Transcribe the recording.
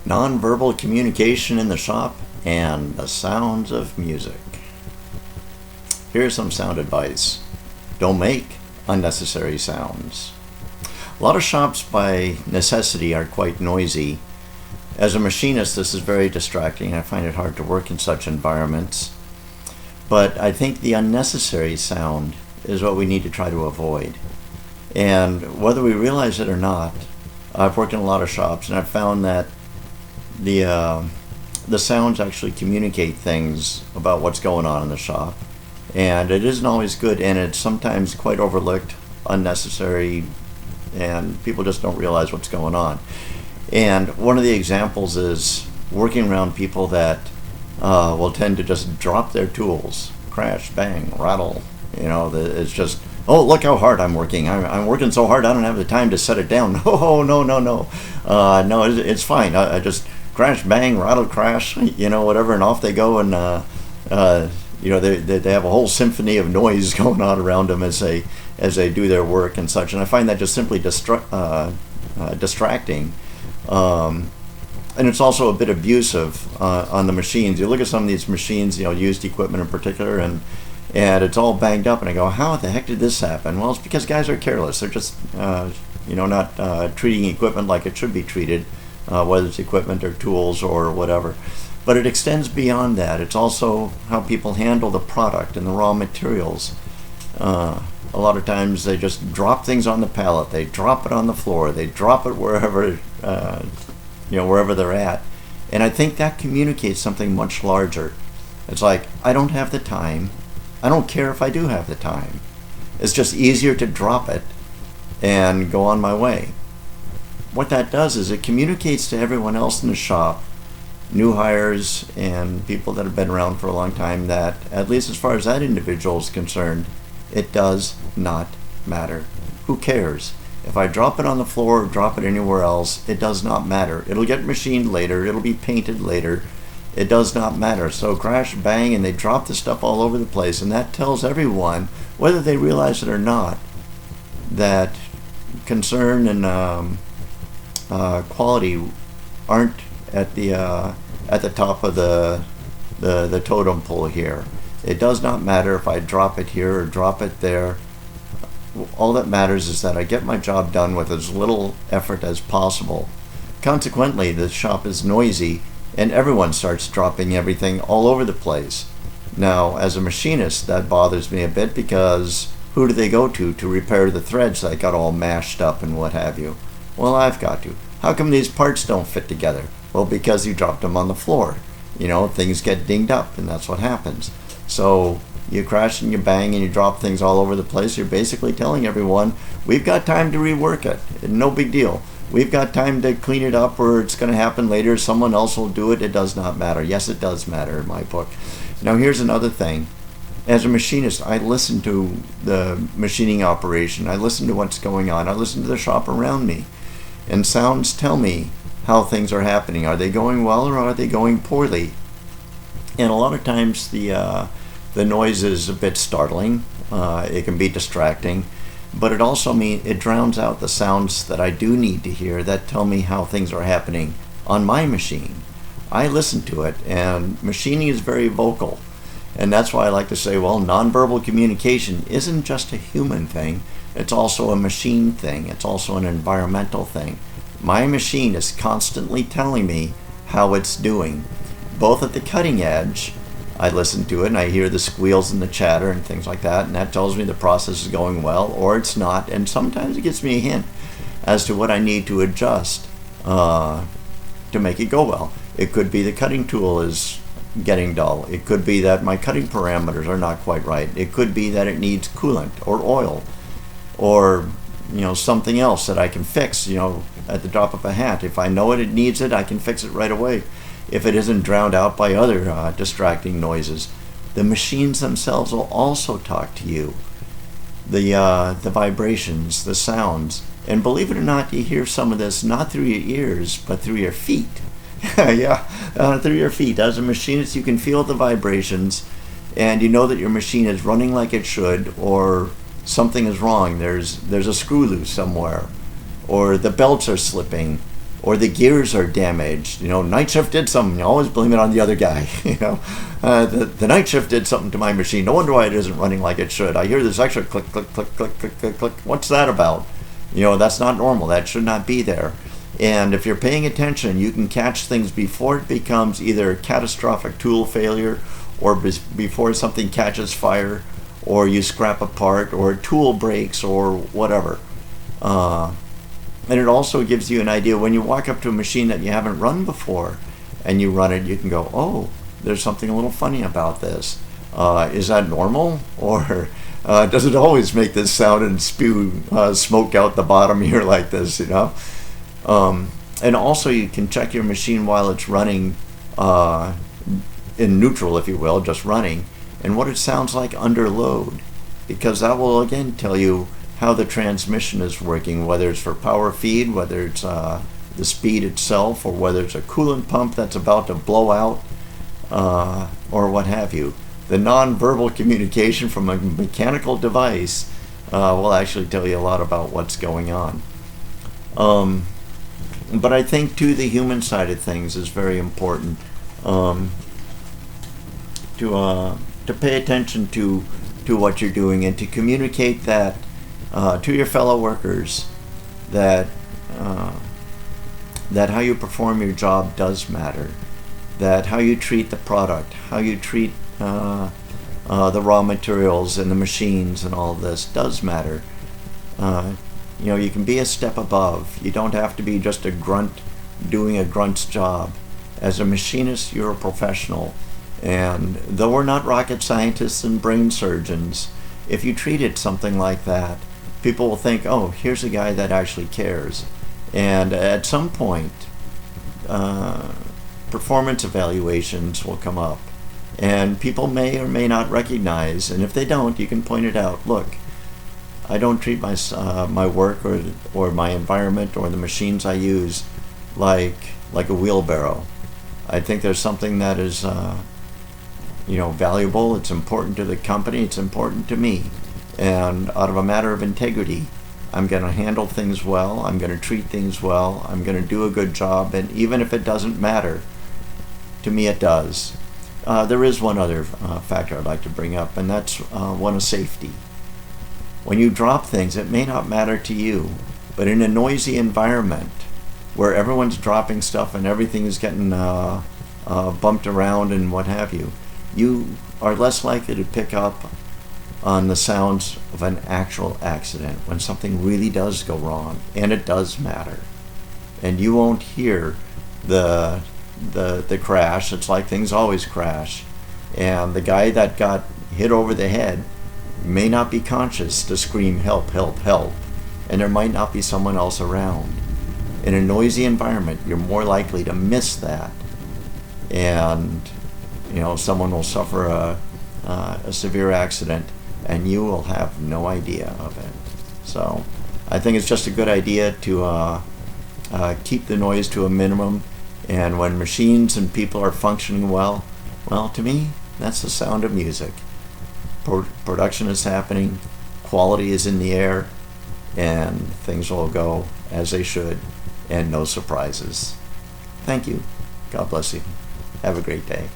Nonverbal communication in the shop and the sounds of music. Here's some sound advice. Don't make unnecessary sounds. A lot of shops by necessity are quite noisy. As a machinist, this is very distracting. I find it hard to work in such environments. But I think the unnecessary sound is what we need to try to avoid. And whether we realize it or not, I've worked in a lot of shops and I've found that the sounds actually communicate things about what's going on in the shop. And it isn't always good, and it's sometimes quite overlooked, unnecessary, and people just don't realize what's going on. And one of the examples is working around people that will tend to just drop their tools, crash, bang, rattle. It's just, oh, look how hard I'm working. I'm working so hard I don't have the time to set it down. No, no, no, no. No, it's fine. I just crash, bang, rattle, crash, whatever, and off they go, and they have a whole symphony of noise going on around them as they do their work and such. And I find that just simply distracting. And it's also a bit abusive on the machines. You look at some of these machines, used equipment in particular, and it's all banged up, and I go, how the heck did this happen? Well, it's because guys are careless. They're just not treating equipment like it should be treated, whether it's equipment or tools or whatever. But it extends beyond that. It's also how people handle the product and the raw materials. A lot of times they just drop things on the pallet. They drop it on the floor. They drop it wherever they're at. And I think that communicates something much larger. It's like, I don't have the time. I don't care if I do have the time. It's just easier to drop it and go on my way. What that does is it communicates to everyone else in the shop, new hires and people that have been around for a long time, that, at least as far as that individual is concerned, it does not matter. Who cares? If I drop it on the floor or drop it anywhere else, it does not matter. It'll get machined later. It'll be painted later. It does not matter. So crash, bang, and they drop the stuff all over the place, and that tells everyone, whether they realize it or not, that concern and quality aren't at the top of the totem pole here. It does not matter if I drop it here or drop it there. All that matters is that I get my job done with as little effort as possible. Consequently, the shop is noisy and everyone starts dropping everything all over the place. Now, as a machinist, that bothers me a bit, because who do they go to repair the threads that got all mashed up and what have you? Well, I've got to. How come these parts don't fit together? Well, because you dropped them on the floor. Things get dinged up, and that's what happens. So you crash and you bang and you drop things all over the place. You're basically telling everyone, we've got time to rework it. No big deal. We've got time to clean it up, or it's going to happen later. Someone else will do it. It does not matter. Yes, it does matter in my book. Now, here's another thing. As a machinist, I listen to the machining operation. I listen to what's going on. I listen to the shop around me. And sounds tell me how things are happening. Are they going well or are they going poorly? And a lot of times the noise is a bit startling. It can be distracting. But it also means it drowns out the sounds that I do need to hear that tell me how things are happening on my machine. I listen to it, and machining is very vocal. And that's why I like to say, well, nonverbal communication isn't just a human thing. It's also a machine thing. It's also an environmental thing. My machine is constantly telling me how it's doing. Both at the cutting edge, I listen to it and I hear the squeals and the chatter and things like that, and that tells me the process is going well, or it's not, and sometimes it gives me a hint as to what I need to adjust to make it go well. It could be the cutting tool is getting dull. It could be that my cutting parameters are not quite right. It could be that it needs coolant or oil, or something else that I can fix at the drop of a hat. If I know it needs it, I can fix it right away, if it isn't drowned out by other distracting noises. The machines themselves will also talk to you. The vibrations, the sounds, and believe it or not, you hear some of this not through your ears, but through your feet. Through your feet. As a machinist, you can feel the vibrations, and you know that your machine is running like it should, or something is wrong. There's a screw loose somewhere, or the belts are slipping, or the gears are damaged. Night shift did something. You always blame it on the other guy. The night shift did something to my machine. No wonder why it isn't running like it should. I hear this extra click, click, click, click, click, click, click. What's that about? That's not normal. That should not be there. And if you're paying attention, you can catch things before it becomes either a catastrophic tool failure, or before something catches fire, or you scrap a part, or a tool breaks, or whatever. And it also gives you an idea when you walk up to a machine that you haven't run before and you run it, you can go, oh, there's something a little funny about this. Is that normal? Or does it always make this sound and spew smoke out the bottom here like this, And also you can check your machine while it's running in neutral, if you will, just running, and what it sounds like under load, because that will again tell you how the transmission is working, whether it's for power feed, whether it's the speed itself, or whether it's a coolant pump that's about to blow out, or what have you. The non-verbal communication from a mechanical device will actually tell you a lot about what's going on. But I think too the human side of things is very important, to pay attention to what you're doing, and to communicate that to your fellow workers, that how you perform your job does matter, that how you treat the product, how you treat the raw materials and the machines and all of this does matter. You can be a step above. You don't have to be just a grunt doing a grunt's job. As a machinist, you're a professional. And though we're not rocket scientists and brain surgeons, if you treat it something like that, people will think, oh, here's a guy that actually cares. And at some point, performance evaluations will come up. And people may or may not recognize, and if they don't, you can point it out. Look, I don't treat my work or my environment or the machines I use like a wheelbarrow. I think there's something that is valuable. It's important to the company. It's important to me. And out of a matter of integrity, I'm going to handle things well. I'm going to treat things well. I'm going to do a good job. And even if it doesn't matter, to me it does. There is one other factor I'd like to bring up, and that's one of safety. When you drop things, it may not matter to you, but in a noisy environment where everyone's dropping stuff and everything is getting bumped around and what have you, you are less likely to pick up on the sounds of an actual accident when something really does go wrong, and it does matter. And you won't hear the crash. It's like things always crash. And the guy that got hit over the head may not be conscious to scream, help, help, help. And there might not be someone else around. In a noisy environment, you're more likely to miss that. And someone will suffer a severe accident, and you will have no idea of it. So I think it's just a good idea to keep the noise to a minimum. And when machines and people are functioning well, to me, that's the sound of music. Production is happening, quality is in the air, and things will go as they should, and no surprises. Thank you. God bless you. Have a great day.